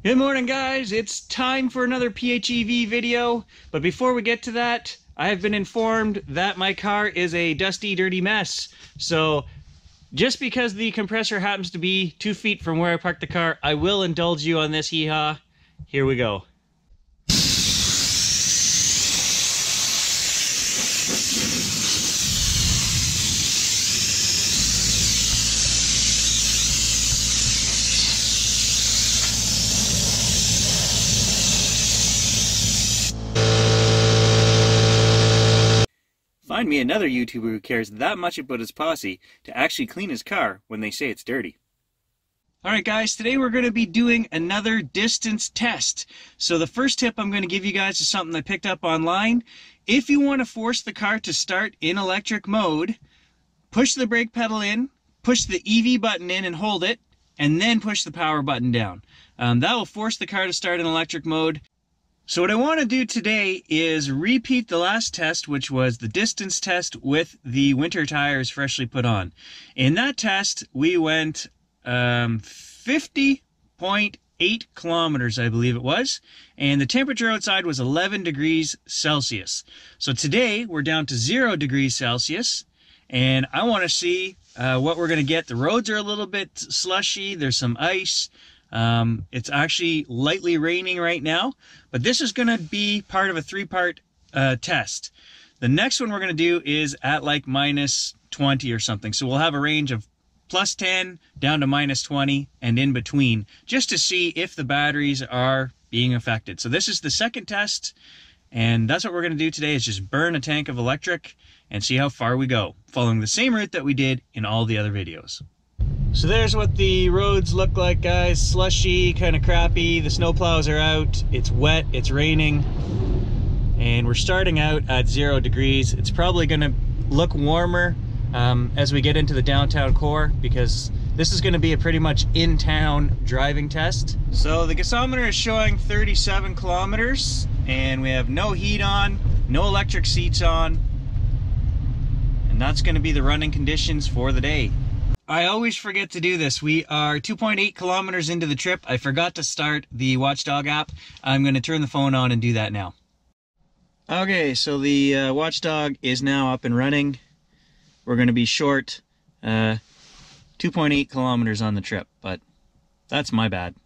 Good morning, guys. It's time for another PHEV video, but before we get to that, I have been informed that my car is a dusty, dirty mess. So just because the compressor happens to be 2 feet from where I parked the car, I will indulge you on this Hee Haw. Here we go. Find me another YouTuber who cares that much about his posse to actually clean his car when they say it's dirty. Alright guys, today we're going to be doing another distance test. So the first tip I'm going to give you guys is something I picked up online. If you want to force the car to start in electric mode, push the brake pedal in, push the EV button in and hold it, and then push the power button down. That will force the car to start in electric mode. So what I want to do today is repeat the last test, which was the distance test with the winter tires freshly put on. In that test, we went 50.8 kilometers, I believe it was, and the temperature outside was 11 degrees Celsius. So today, we're down to 0 degrees Celsius, and I want to see what we're going to get. The roads are a little bit slushy, there's some ice. It's actually lightly raining right now, but this is going to be part of a 3-part test. The next one we're going to do is at like minus 20 or something. So we'll have a range of plus 10 down to minus 20 and in between, just to see if the batteries are being affected. So this is the second test, and that's what we're going to do today, is just burn a tank of electric and see how far we go, following the same route that we did in all the other videos. So there's what the roads look like, guys. Slushy, kind of crappy. The snowplows are out. It's wet, it's raining. And we're starting out at 0 degrees. It's probably gonna look warmer as we get into the downtown core, because this is gonna be a pretty much in-town driving test. So the gasometer is showing 37 kilometers, and we have no heat on, no electric seats on. And that's gonna be the running conditions for the day. I always forget to do this. We are 2.8 kilometers into the trip. I forgot to start the Watchdog app. I'm going to turn the phone on and do that now. Okay, so the Watchdog is now up and running. We're going to be short 2.8 kilometers on the trip, but that's my bad.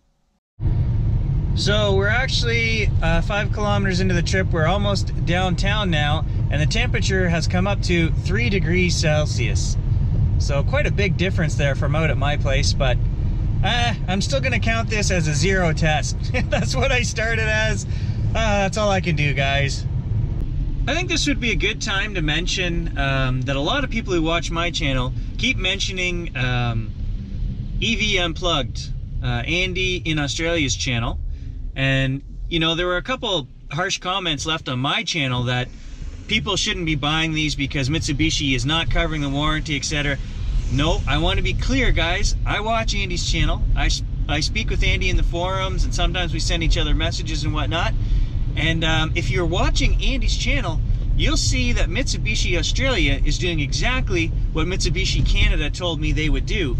So we're actually 5 kilometers into the trip. We're almost downtown now, and the temperature has come up to 3 degrees Celsius. So quite a big difference there from out at my place, but I'm still going to count this as a 0 test. That's what I started as. That's all I can do, guys. I think this would be a good time to mention that a lot of people who watch my channel keep mentioning EV Unplugged, Andy in Australia's channel. And, you know, there were a couple harsh comments left on my channel that people shouldn't be buying these because Mitsubishi is not covering the warranty, etc. No, I want to be clear, guys. I watch Andy's channel. I speak with Andy in the forums, and sometimes we send each other messages and whatnot. And if you're watching Andy's channel, you'll see that Mitsubishi Australia is doing exactly what Mitsubishi Canada told me they would do.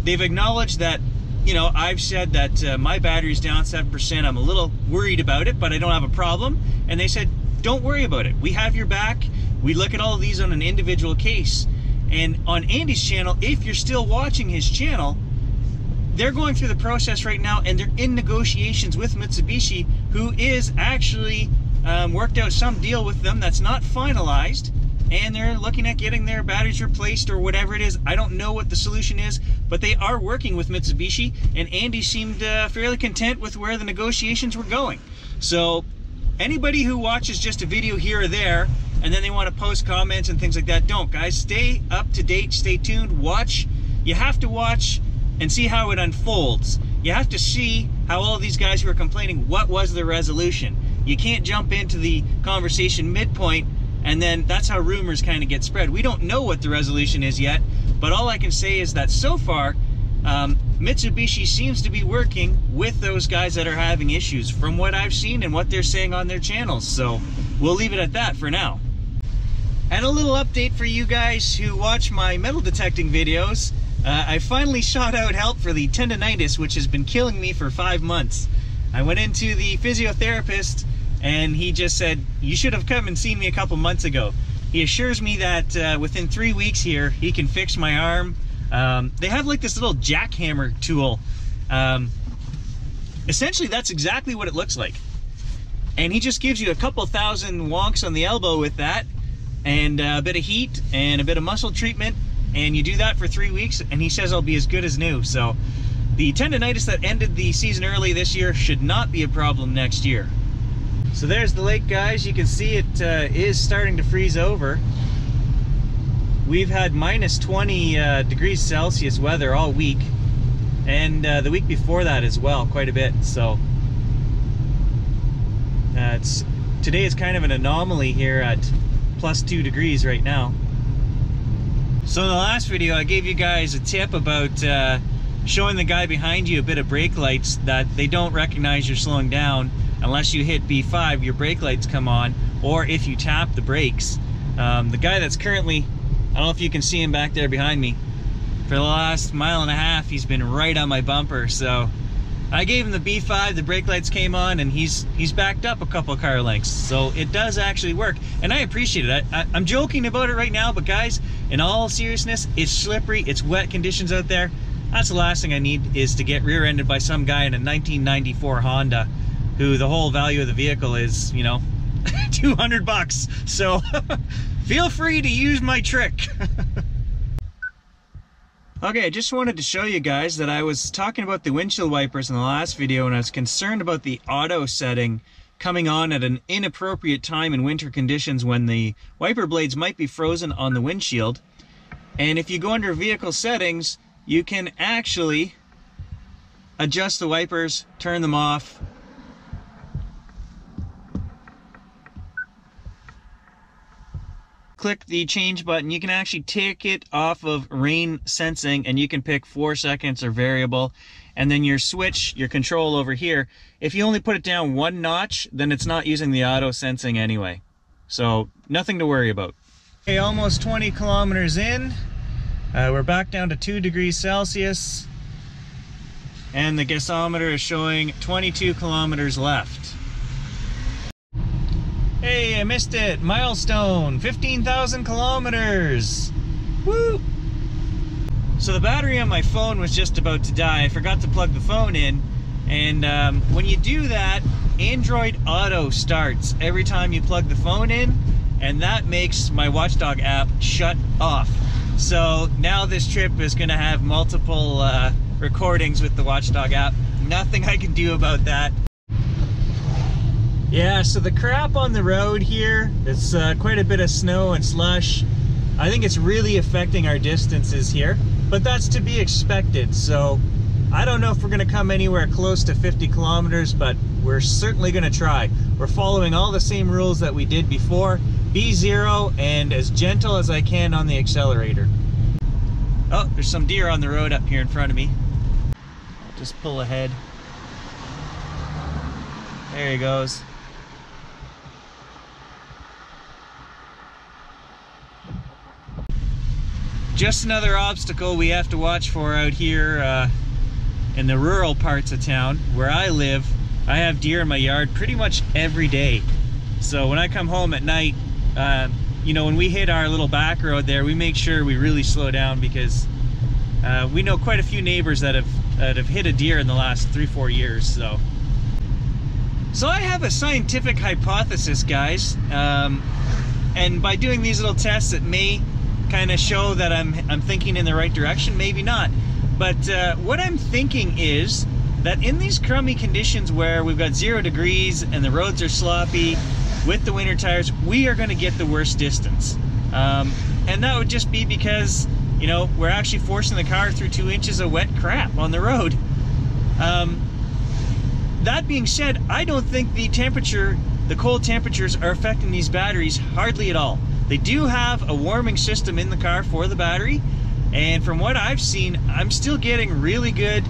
They've acknowledged that, you know, I've said that my battery's down 7%. I'm a little worried about it, but I don't have a problem. And they said, don't worry about it. We have your back. We look at all of these on an individual case. And on Andy's channel, if you're still watching his channel, they're going through the process right now, and they're in negotiations with Mitsubishi, who is actually worked out some deal with them that's not finalized, and they're looking at getting their batteries replaced or whatever it is. I don't know what the solution is, but they are working with Mitsubishi, and Andy seemed fairly content with where the negotiations were going. So anybody who watches just a video here or there and then they want to post comments and things like that, don't, guys. Stay up to date, stay tuned, watch. You have to watch and see how it unfolds. You have to see how all of these guys who are complaining, what was the resolution? You can't jump into the conversation midpoint, and then that's how rumors kind of get spread. We don't know what the resolution is yet, but all I can say is that so far, Mitsubishi seems to be working with those guys that are having issues, from what I've seen and what they're saying on their channels. So we'll leave it at that for now. And a little update for you guys who watch my metal detecting videos. I finally sought out help for the tendonitis, which has been killing me for 5 months. I went into the physiotherapist and he just said, you should have come and seen me a couple months ago. He assures me that within 3 weeks here, he can fix my arm. They have like this little jackhammer tool. Essentially, that's exactly what it looks like. And he just gives you a couple thousand wonks on the elbow with that, and a bit of heat and a bit of muscle treatment, and you do that for 3 weeks, and he says I'll be as good as new. So the tendonitis that ended the season early this year should not be a problem next year. So there's the lake, guys. You can see it is starting to freeze over. We've had minus 20 degrees Celsius weather all week, and the week before that as well, quite a bit. So today is kind of an anomaly here at plus 2 degrees right now. So in the last video, I gave you guys a tip about showing the guy behind you a bit of brake lights that they don't recognize you're slowing down unless you hit B5, your brake lights come on, or if you tap the brakes. The guy that's currently, I don't know if you can see him back there behind me, for the last mile and a half, he's been right on my bumper. So I gave him the B5, the brake lights came on, and he's backed up a couple car lengths. So it does actually work, and I appreciate it. I'm joking about it right now, but guys, in all seriousness, it's slippery, it's wet conditions out there. That's the last thing I need, is to get rear-ended by some guy in a 1994 Honda, who the whole value of the vehicle is, you know, 200 bucks. So feel free to use my trick. Okay, I just wanted to show you guys that I was talking about the windshield wipers in the last video, and I was concerned about the auto setting coming on at an inappropriate time in winter conditions when the wiper blades might be frozen on the windshield. And if you go under vehicle settings, you can actually adjust the wipers, turn them off. Click the change button, you can actually take it off of rain sensing, and you can pick 4 seconds or variable, and then your switch, your control over here, if you only put it down 1 notch, then it's not using the auto sensing anyway. So nothing to worry about. Okay, almost 20 kilometers in, we're back down to 2 degrees Celsius, and the gasometer is showing 22 kilometers left. Hey, I missed it. Milestone, 15,000 kilometers. Woo! So the battery on my phone was just about to die. I forgot to plug the phone in. And when you do that, Android Auto starts every time you plug the phone in. And that makes my Watchdog app shut off. So now this trip is going to have multiple recordings with the Watchdog app. Nothing I can do about that. Yeah, so the crap on the road here, it's quite a bit of snow and slush. I think it's really affecting our distances here, but that's to be expected. So I don't know if we're gonna come anywhere close to 50 kilometers, but we're certainly gonna try. We're following all the same rules that we did before. Be zero and as gentle as I can on the accelerator. Oh, there's some deer on the road up here in front of me. I'll just pull ahead. There he goes. Just another obstacle we have to watch for out here in the rural parts of town. Where I live, I have deer in my yard pretty much every day. So when I come home at night, you know, when we hit our little back road there, we make sure we really slow down, because we know quite a few neighbors that have hit a deer in the last 3-4 years. So I have a scientific hypothesis, guys, and by doing these little tests, it may kind of show that I'm thinking in the right direction, maybe not. But what I'm thinking is that in these crummy conditions where we've got 0 degrees and the roads are sloppy with the winter tires, we are going to get the worst distance. And that would just be because, you know, we're actually forcing the car through 2 inches of wet crap on the road. That being said, I don't think the cold temperatures are affecting these batteries hardly at all. They do have a warming system in the car for the battery, and from what I've seen, I'm still getting really good,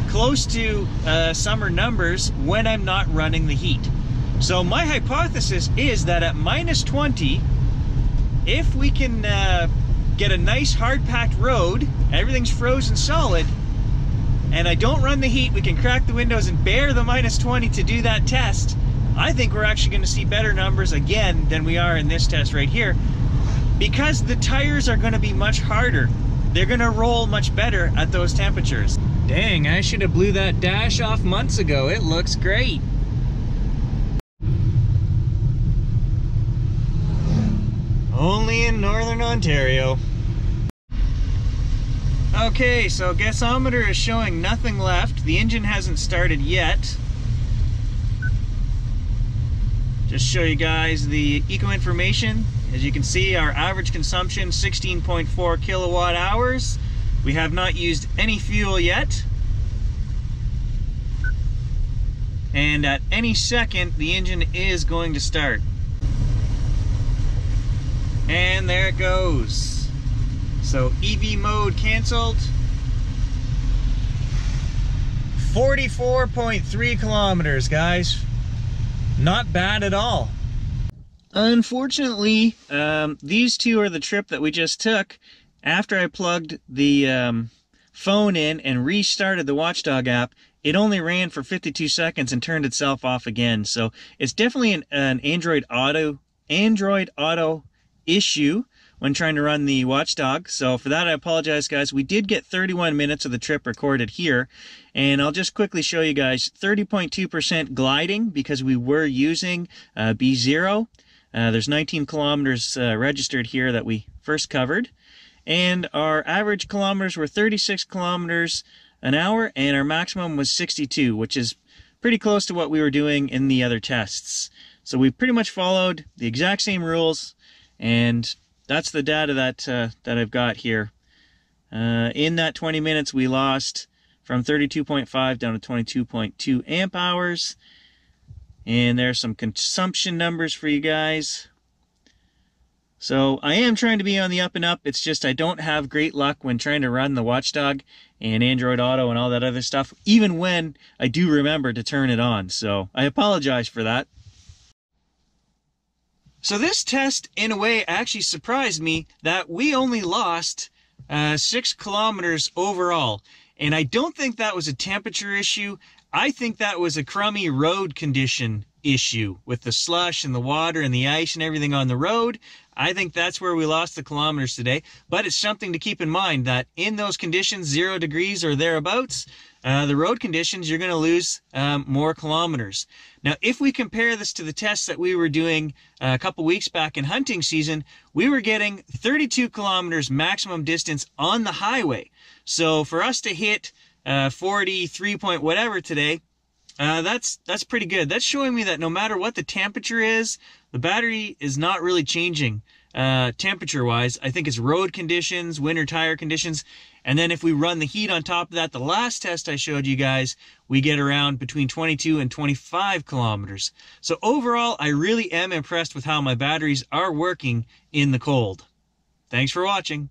close to summer numbers when I'm not running the heat. So my hypothesis is that at minus 20, if we can get a nice hard-packed road, everything's frozen solid, and I don't run the heat, we can crack the windows and bear the -20 to do that test, I think we're actually going to see better numbers again than we are in this test right here, because the tires are going to be much harder. They're going to roll much better at those temperatures. Dang, I should have blew that dash off months ago. It looks great. Only in Northern Ontario. Okay, so gasometer is showing nothing left. The engine hasn't started yet. Just show you guys the eco information. As you can see, our average consumption 16.4 kilowatt hours. We have not used any fuel yet. And at any second, the engine is going to start. And there it goes. So EV mode canceled. 44.3 kilometers, guys. Not bad at all. Unfortunately, these two are the trip that we just took. After I plugged the phone in and restarted the Watchdog app, it only ran for 52 seconds and turned itself off again. So it's definitely an Android Auto issue when trying to run the Watchdog. So for that, I apologize, guys. We did get 31 minutes of the trip recorded here, and I'll just quickly show you guys 30.2% gliding because we were using B0. There's 19 kilometers registered here that we first covered, and our average kilometers were 36 kilometers an hour, and our maximum was 62, which is pretty close to what we were doing in the other tests. So we pretty much followed the exact same rules, and that's the data that I've got here. In that 20 minutes, we lost from 32.5 down to 22.2 amp hours. And there's some consumption numbers for you guys. So I am trying to be on the up and up. It's just I don't have great luck when trying to run the Watchdog and Android Auto and all that other stuff, even when I do remember to turn it on. So I apologize for that. So this test, in a way, actually surprised me that we only lost 6 kilometers overall. And I don't think that was a temperature issue. I think that was a crummy road condition issue with the slush and the water and the ice and everything on the road. I think that's where we lost the kilometers today. But it's something to keep in mind that in those conditions, 0 degrees or thereabouts, the road conditions, you're going to lose more kilometers. Now, if we compare this to the tests that we were doing a couple weeks back in hunting season, we were getting 32 kilometers maximum distance on the highway. So for us to hit 43 point whatever today, that's pretty good. That's showing me that no matter what the temperature is, the battery is not really changing temperature-wise. I think it's road conditions, winter tire conditions, and then if we run the heat on top of that, the last test I showed you guys, we get around between 22 and 25 kilometers. So overall, I really am impressed with how my batteries are working in the cold. Thanks for watching.